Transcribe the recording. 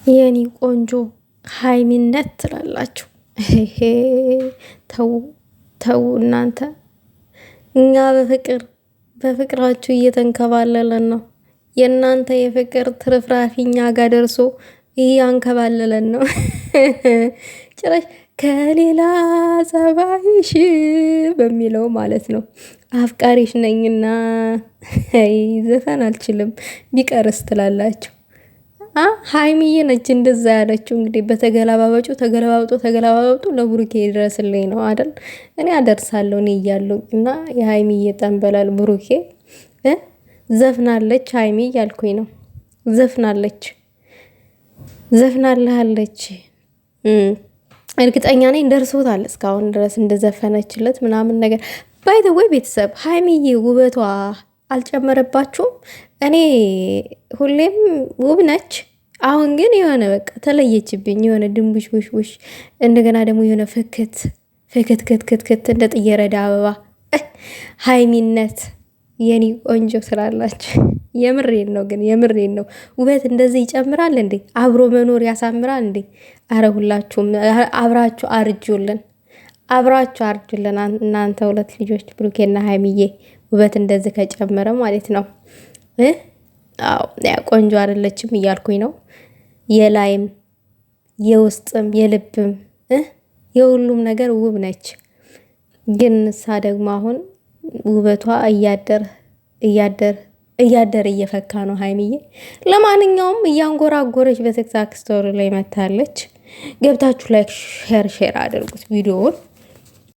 የኔ ቆንጆ ሀይሚነት ትላላችሁ። ይሄ ተው ተው እናንተ። እኛ በፍቅራችሁ እየተንከባለለን ነው። የእናንተ የፍቅር ትርፍራፊ እኛ ጋር ደርሶ እያንከባለለን ነው። ጭራሽ ከሌላ ጸባይሽ በሚለው ማለት ነው። አፍቃሪሽ ነኝና ዘፈን አልችልም ቢቀርስ ትላላችሁ። ሀይሚዬ ነች እንደዛ ያለችው። እንግዲህ ተገለባብጦ ለብሩኬ ድረስልኝ ነው አይደል? እኔ አደርሳለሁ እኔ እያለሁ እና የሀይሚዬ ጠንበላል ብሩኬ ዘፍናለች ሀይሚ እያልኩኝ ነው። ዘፍናለች እርግጠኛ ነኝ ደርሶታል እስካሁን ድረስ እንደዘፈነችለት ምናምን ነገር። ባይ ዘ ወይ ቤተሰብ ሀይሚዬ ውበቷ አልጨመረባችሁም? እኔ ሁሌም ውብ ነች። አሁን ግን የሆነ በቃ ተለየችብኝ። የሆነ ድንቡሽ ውሽ እንደገና ደግሞ የሆነ ፍክት እንደ ጥየረዳ አበባ ሀይሚነት የኔ ቆንጆ ስላላችሁ የምሬን ነው። ግን የምሬን ነው። ውበት እንደዚህ ይጨምራል እንዴ? አብሮ መኖር ያሳምራል እንዴ? አረ ሁላችሁም አብራችሁ አርጁልን። እናንተ ሁለት ልጆች ብሩኬና ሀይሚዬ ውበት እንደዚህ ከጨመረ ማለት ነው። አዎ ቆንጆ አይደለችም እያልኩኝ ነው። የላይም የውስጥም የልብም የሁሉም ነገር ውብ ነች። ግን እሳ ደግሞ አሁን ውበቷ እያደር እየፈካ ነው ሀይሚዬ። ለማንኛውም እያንጎራጎረች በቲክታክ ስቶሪ ላይ መታለች። ገብታችሁ ላይክ ሼር አድርጉት ቪዲዮውን።